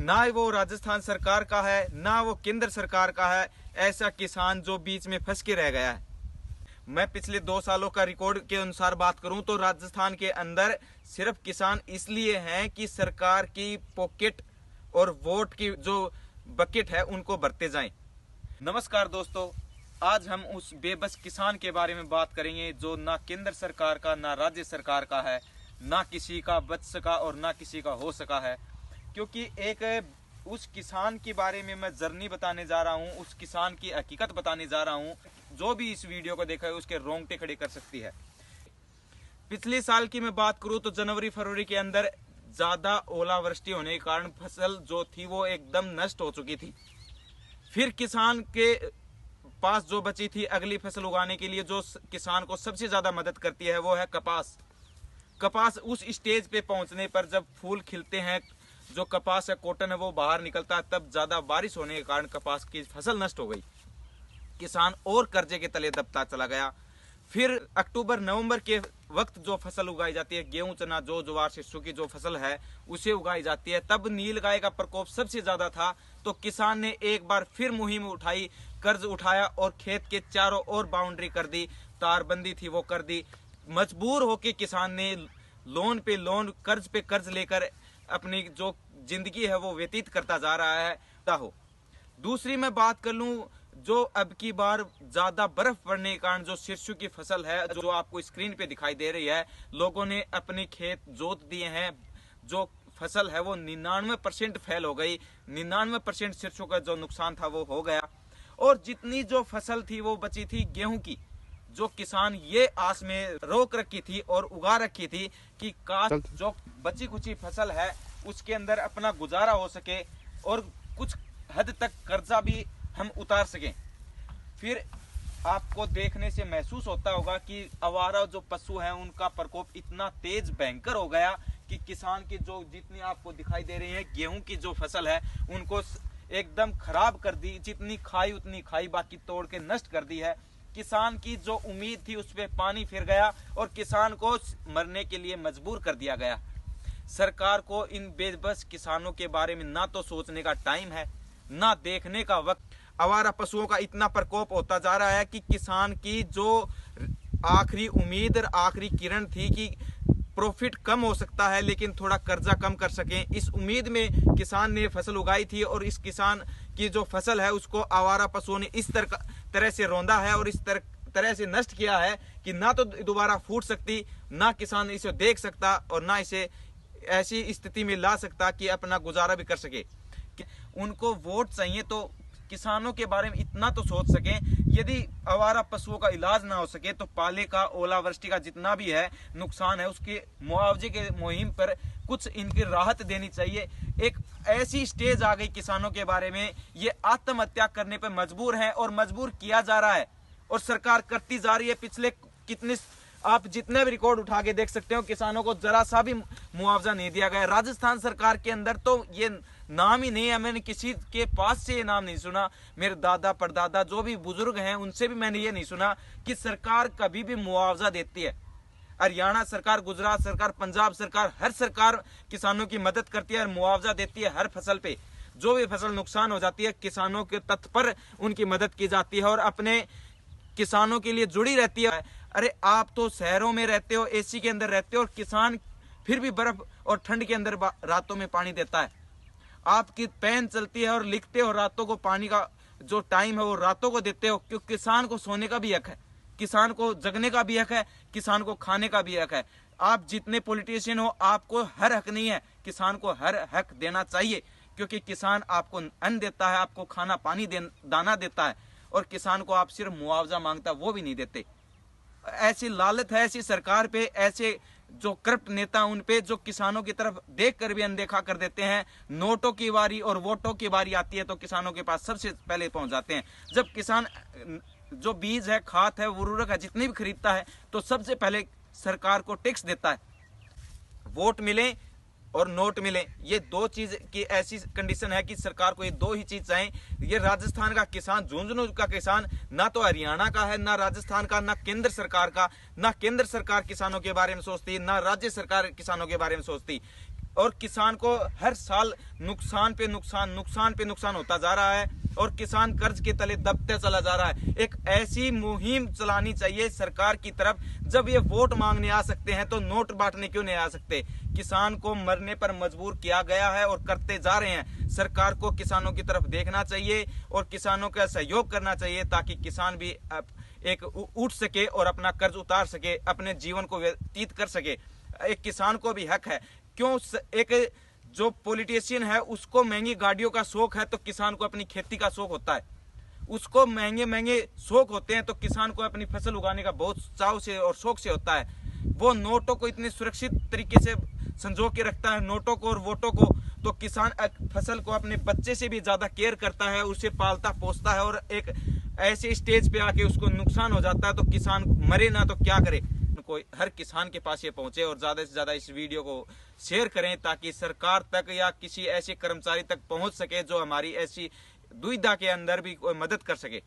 ना वो राजस्थान सरकार का है ना वो केंद्र सरकार का है। ऐसा किसान जो बीच में फंस के रह गया है। मैं पिछले 2 सालों का रिकॉर्ड के अनुसार बात करूं तो राजस्थान के अंदर सिर्फ किसान इसलिए हैं कि सरकार की पॉकेट और वोट की जो बकेट है उनको भरते जाएं। नमस्कार दोस्तों, आज हम उस बेबस किसान के बारे में बात करेंगे जो ना केंद्र सरकार का ना राज्य सरकार का है, ना किसी का बच सका और ना किसी का हो सका है। क्योंकि एक उस किसान के बारे में मैं जर्नी बताने जा रहा हूँ, उस किसान की हकीकत बताने जा रहा हूँ। जो भी इस वीडियो को देखा है उसके रोंगटे खड़े कर सकती है। पिछले साल की मैं बात करूँ तो जनवरी फरवरी के अंदर ज्यादा ओलावृष्टि होने के कारण फसल जो थी वो एकदम नष्ट हो चुकी थी। फिर किसान के पास जो बची थी अगली फसल उगाने के लिए, जो किसान को सबसे ज्यादा मदद करती है, वो है कपास। कपास उस स्टेज पे पहुंचने पर जब फूल खिलते हैं, जो कपास है, कॉटन है, वो बाहर निकलता है, तब ज्यादा बारिश होने के कारण कपास की फसल नष्ट हो गई। किसान और कर्जे के तले दबता चला गया। फिर अक्टूबर नवंबर के वक्त जो फसल उगाई जाती है, गेहूं, चना, जौ, ज्वार, सरसों की जो फसल है उसे उगाई जाती है, तब नीलगाय का प्रकोप सबसे ज्यादा था। तो किसान ने एक बार फिर मुहिम उठाई, कर्ज उठाया और खेत के चारों ओर बाउंड्री कर दी, तारबंदी थी वो कर दी। मजबूर होके किसान ने लोन पे लोन, कर्ज पे कर्ज लेकर अपनी जो जिंदगी है वो व्यतीत करता जा रहा है। दूसरी मैं बात कर लूं, जो अब की बार ज्यादा बर्फ पड़ने के कारण जो सरसों की फसल है, जो आपको स्क्रीन पे दिखाई दे रही है, लोगों ने अपने खेत जोत दिए हैं। जो फसल है वो 99% फेल हो गई। 99% सरसों का जो नुकसान था वो हो गया। और जितनी जो फसल थी वो बची थी गेहूं की, जो किसान ये आस में रोक रखी थी और उगा रखी थी कि काश जो बची कुची फसल है उसके अंदर अपना गुजारा हो सके और कुछ हद तक कर्जा भी हम उतार सकें। फिर आपको देखने से महसूस होता होगा कि आवारा जो पशु हैं उनका प्रकोप इतना तेज भयंकर हो गया कि किसान की जो जितनी आपको दिखाई दे रही है गेहूं की जो फसल है उनको एकदम खराब कर दी। जितनी खाई उतनी खाई, बाकी तोड़ के नष्ट कर दी है। किसान की जो उम्मीद थी उस पर पानी फिर गया और किसान को मरने के लिए मजबूर कर दिया गया। सरकार को इन बेबस किसानों के बारे में ना तो सोचने का टाइम है ना देखने का वक्त। आवारा पशुओं का इतना प्रकोप होता जा रहा है कि किसान की जो आखिरी उम्मीद और आखिरी किरण थी कि प्रॉफिट कम हो सकता है लेकिन थोड़ा कर्जा कम कर सकें, इस उम्मीद में किसान ने फसल उगाई थी और इस किसान की जो फसल है उसको आवारा पशुओं ने इस तरह से रौंदा है और इस तरह से नष्ट किया है कि ना तो दोबारा फूट सकती, ना किसान इसे देख सकता और ना इसे ऐसी स्थिति में ला सकता कि अपना गुजारा भी कर सके। उनको वोट चाहिए तो किसानों के बारे में इतना तो सोच सकें। यदि आवारा पशुओं का इलाज ना हो सके तो पाले का, ओलावृष्टि का जितना भी है नुकसान है उसके मुआवजे के मुहिम पर कुछ इनकी राहत देनी चाहिए। एक ऐसी स्टेज आ गई किसानों के बारे में, ये आत्महत्या करने पर मजबूर है और मजबूर किया जा रहा है और सरकार करती जा रही है। पिछले कितने आप जितने भी रिकॉर्ड उठा के देख सकते हो, किसानों को जरा सा भी मुआवजा नहीं दिया गया। राजस्थान सरकार के अंदर तो ये नाम ही नहीं है, मैंने किसी के पास से ये नाम नहीं सुना। मेरे दादा परदादा जो भी बुजुर्ग हैं उनसे भी मैंने ये नहीं सुना कि सरकार कभी भी मुआवजा देती है। हरियाणा सरकार, गुजरात सरकार, पंजाब सरकार, हर सरकार किसानों की मदद करती है और मुआवजा देती है। हर फसल पे जो भी फसल नुकसान हो जाती है किसानों के तत्पर उनकी मदद की जाती है और अपने किसानों के लिए जुड़ी रहती है। अरे आप तो शहरों में रहते हो, एसी के अंदर रहते हो और किसान फिर भी बर्फ और ठंड के अंदर रातों में पानी देता है। आपकी पेन चलती है और लिखते हो रातों को, पानी का जो टाइम है वो रातों को देते हो, क्योंकि किसान को सोने का भी हक है, किसान को जगने का भी हक है, किसान को खाने का भी हक है। आप जितने पॉलिटिशियन हो आपको हर हक नहीं है, किसान को हर हक देना चाहिए क्योंकि किसान आपको अन्न देता है, आपको खाना पानी दाना देता है और किसान को आप सिर्फ मुआवजा मांगता वो भी नहीं देते। ऐसी लालच है ऐसी सरकार पे, ऐसे जो करप्ट नेता उन पे जो किसानों की तरफ देखकर भी अनदेखा कर देते हैं। नोटों की बारी और वोटों की बारी आती है तो किसानों के पास सबसे पहले पहुंच जाते हैं। जब किसान जो बीज है, खाद है, उर्वरक है, जितनी भी खरीदता है तो सबसे पहले सरकार को टैक्स देता है। वोट मिले और नोट मिले, ये दो चीज की ऐसी कंडीशन है कि सरकार को ये दो ही चीज चाहिए। ये राजस्थान का किसान, झुंझुनू का किसान ना तो हरियाणा का है, ना राजस्थान का, ना केंद्र सरकार का। ना केंद्र सरकार किसानों के बारे में सोचती, ना राज्य सरकार किसानों के बारे में सोचती। और किसान को हर साल नुकसान पे नुकसान होता जा रहा है और किसान कर्ज के तले दबते चला जा रहा है। एक ऐसी मुहिम चलानी चाहिए सरकार की तरफ, जब ये वोट मांगने आ सकते हैं तो नोट बांटने क्यों नहीं आ सकते। किसान को मरने पर मजबूर किया गया है और करते जा रहे हैं। सरकार को किसानों की तरफ देखना चाहिए और किसानों का सहयोग करना चाहिए ताकि किसान भी एक उठ सके और अपना कर्ज उतार सके, अपने जीवन को व्यतीत कर सके। एक किसान को भी हक है। क्यों एक जो पॉलिटिशियन है उसको महंगी गाड़ियों का शौक है तो किसान को अपनी खेती का शौक होता है। उसको महंगे महंगे शौक होते हैं तो किसान को अपनी फसल उगाने का बहुत चाव से और शौक से होता है। वो नोटों को इतने सुरक्षित तरीके से संजो के रखता है, नोटों को और वोटों को। तो किसान फसल को अपने बच्चे से भी ज्यादा केयर करता है, उसे पालता पोसता है और एक ऐसे स्टेज पे आके उसको नुकसान हो जाता है तो किसान मरे ना तो क्या करे। कोई हर किसान के पास ये पहुंचे और ज्यादा से ज्यादा इस वीडियो को शेयर करें ताकि सरकार तक या किसी ऐसे कर्मचारी तक पहुंच सके जो हमारी ऐसी दुविधा के अंदर भी कोई मदद कर सके।